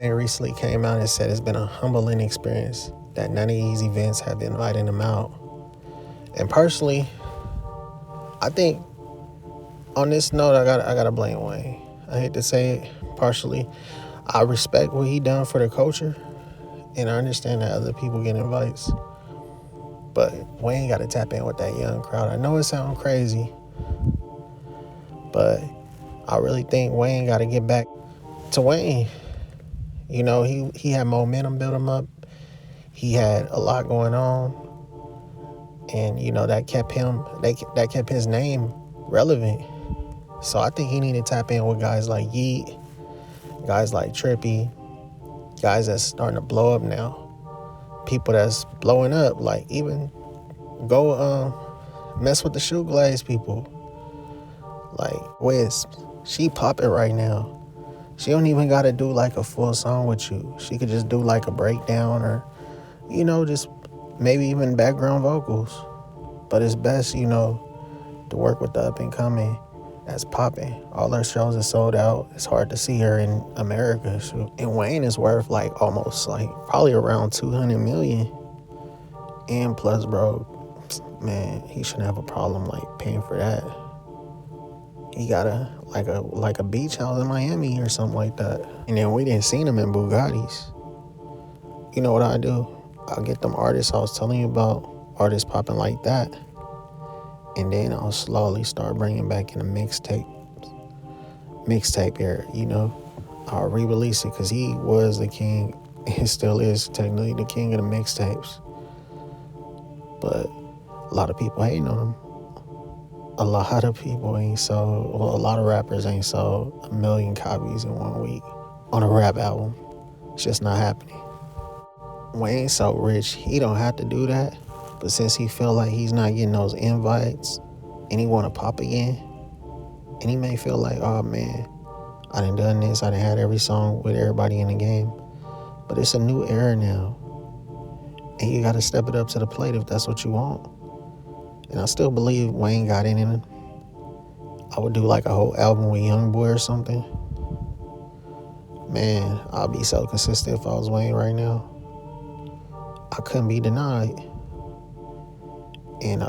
They recently came out and said it's been a humbling experience that none of these events have invited him out. And personally, I think on this note, I gotta blame Wayne. I hate to say it, partially. I respect what he done for the culture, and I understand that other people get invites. But Wayne got to tap in with that young crowd. I know it sounds crazy, but I really think Wayne got to get back to Wayne. You know, he had momentum build him up. He had a lot going on, and you know that kept his name relevant. So I think he need to tap in with guys like Yeet, guys like Trippy, guys that's starting to blow up now. People that's blowing up, like even go mess with the shoe glaze people. Like Wisp, she popping right now. She don't even gotta do like a full song with you. She could just do like a breakdown or, you know, just maybe even background vocals. But it's best, you know, to work with the up and coming that's popping. All her shows are sold out. It's hard to see her in America. And Wayne is worth like almost like probably around 200 million. And plus, bro, man, he shouldn't have a problem like paying for that. He got a beach house in Miami or something like that. And then we didn't see him in Bugattis. You know what I do? I'll get them artists I was telling you about, artists popping like that. And then I'll slowly start bringing back in the mixtape era, you know. I'll re-release it because he was the king and still is technically the king of the mixtapes. But a lot of people hating on him. A lot of people ain't sold, well, a lot of rappers ain't sold 1 million copies in 1 week on a rap album. It's just not happening. Wayne so rich, he don't have to do that. But since he feel like he's not getting those invites and he want to pop again, and he may feel like, oh man, I done this, I done had every song with everybody in the game. But it's a new era now. And you got to step it up to the plate if that's what you want. And I still believe Wayne got it in him. I would do like a whole album with Youngboy or something. Man, I'll be so consistent if I was Wayne right now. I couldn't be denied. And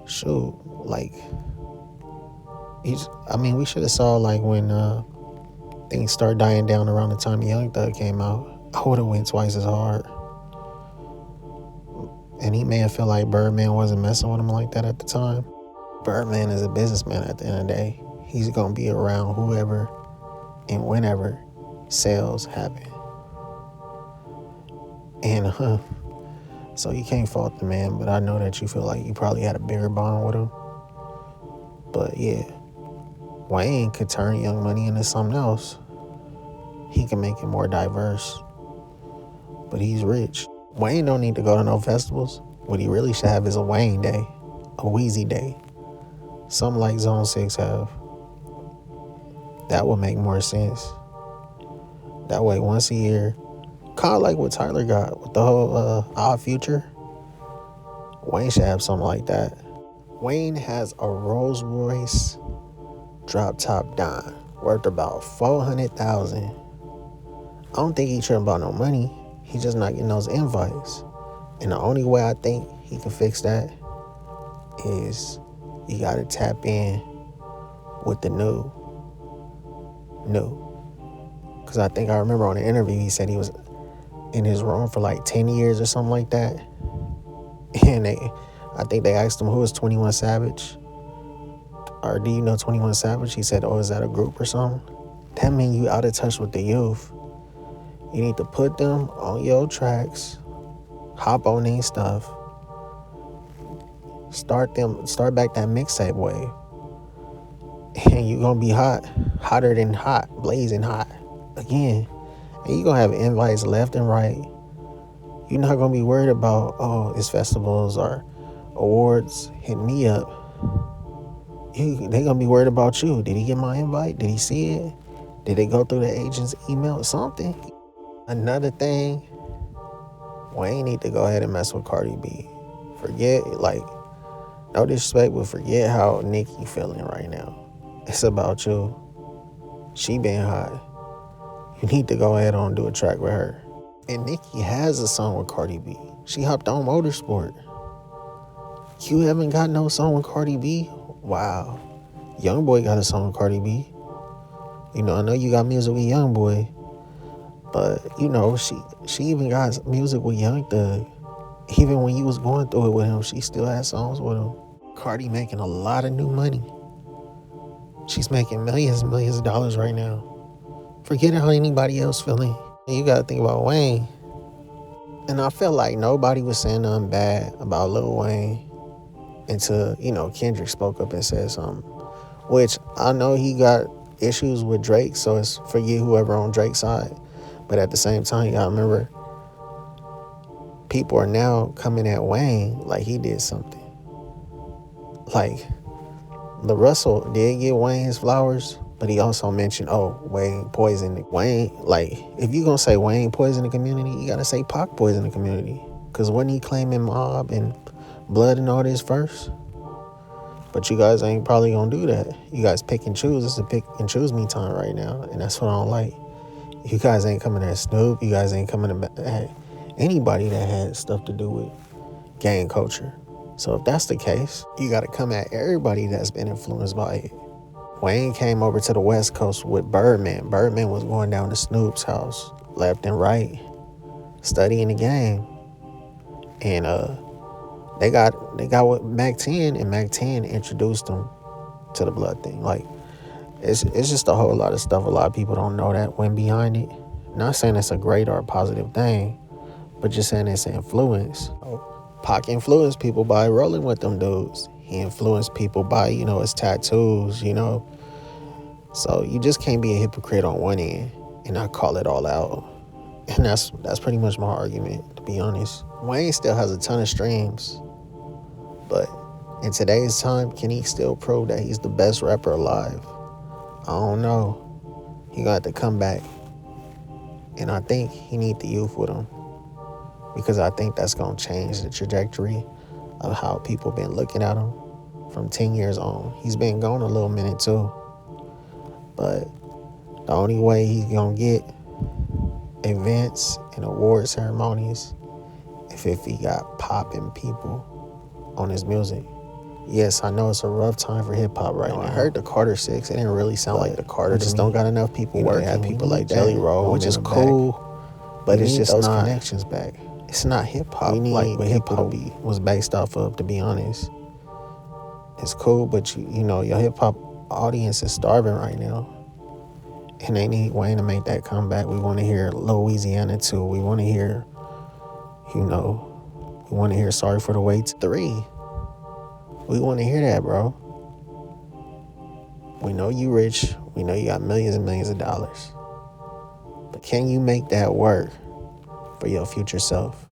shoot, like we should have saw like when things started dying down around the time Young Thug came out. I would have went twice as hard. And he may have felt like Birdman wasn't messing with him like that at the time. Birdman is a businessman at the end of the day. He's going to be around whoever and whenever sales happen. And so you can't fault the man, but I know that you feel like you probably had a bigger bond with him. But yeah, Wayne could turn Young Money into something else. He can make it more diverse. But he's rich. Wayne don't need to go to no festivals. What he really should have is a Wayne day, a Wheezy day. Something like Zone 6 have. That would make more sense. That way, once a year, kind of like what Tyler got with the whole Odd Future. Wayne should have something like that. Wayne has a Rolls Royce drop top Don worth about $400,000. I don't think he tripping about no money. He's just not getting those invites. And the only way I think he can fix that is you got to tap in with the new. Because I think I remember on the interview he said he was in his room for like 10 years or something like that. And I think they asked him who is 21 Savage. Or do you know 21 Savage? He said, oh, is that a group or something? That means you out of touch with the youth. You need to put them on your tracks, hop on their stuff, start back that mixtape wave. And you're going to be hotter than hot, blazing hot again. And you're going to have invites left and right. You're not going to be worried about, oh, it's festivals or awards. Hit me up. They're going to be worried about you. Did he get my invite? Did he see it? Did it go through the agent's email or something? Another thing, Wayne need to go ahead and mess with Cardi B. Forget, like, no disrespect, but forget how Nicki feeling right now. It's about you. She been hot. You need to go ahead and do a track with her. And Nicki has a song with Cardi B. She hopped on Motorsport. You haven't got no song with Cardi B? Wow. Youngboy got a song with Cardi B. You know, I know you got music with Youngboy, but you know, she even got music with Young Thug. Even when you was going through it with him, she still had songs with him. Cardi making a lot of new money. She's making millions and millions of dollars right now. Forget how anybody else feeling. You gotta think about Wayne. And I felt like nobody was saying nothing bad about Lil Wayne until, you know, Kendrick spoke up and said something. Which I know he got issues with Drake, so it's for you, whoever on Drake's side. But at the same time, you gotta remember, people are now coming at Wayne like he did something. Like, the Russell did give Wayne his flowers, but he also mentioned, oh, Wayne poisoned Wayne. Like, if you gonna say Wayne poisoned the community, you gotta say Pac poisoned the community. Because wasn't he claiming mob and blood and all this first? But you guys ain't probably gonna do that. You guys pick and choose. It's a pick and choose me time right now, and that's what I don't like. You guys ain't coming at Snoop. You guys ain't coming at anybody that had stuff to do with gang culture. So if that's the case, you got to come at everybody that's been influenced by it. Wayne came over to the West Coast with Birdman. Birdman was going down to Snoop's house left and right, studying the game. And they got with Mac 10, and Mac 10 introduced them to the blood thing. Like, it's just a whole lot of stuff. A lot of people don't know that went behind it. Not saying it's a great or a positive thing, but just saying it's an influence. Pac influenced people by rolling with them dudes. He influenced people by, you know, his tattoos, you know. So you just can't be a hypocrite on one end and not call it all out. And that's pretty much my argument, to be honest. Wayne still has a ton of streams, but in today's time, can he still prove that he's the best rapper alive? I don't know. He got to come back. And I think he need the youth with him, because I think that's going to change the trajectory of how people been looking at him from 10 years on. He's been gone a little minute too. But the only way he's going to get events and award ceremonies if he got popping people on his music. Yes, I know it's a rough time for hip-hop right now. I heard the Carter 6. It didn't really sound like the Carter. We just don't got enough people working. They have people like Jelly Roll, which is cool, but it's just not connections back. It's not hip-hop like what hip-hop was based off of, to be honest. It's cool, but you know, your hip-hop audience is starving right now. And they need Wayne to make that comeback. We want to hear Louisiana 2. We want to hear, you know, we want to hear Sorry for the Wait 3. We want to hear that, bro. We know you rich. We know you got millions and millions of dollars. But can you make that work for your future self?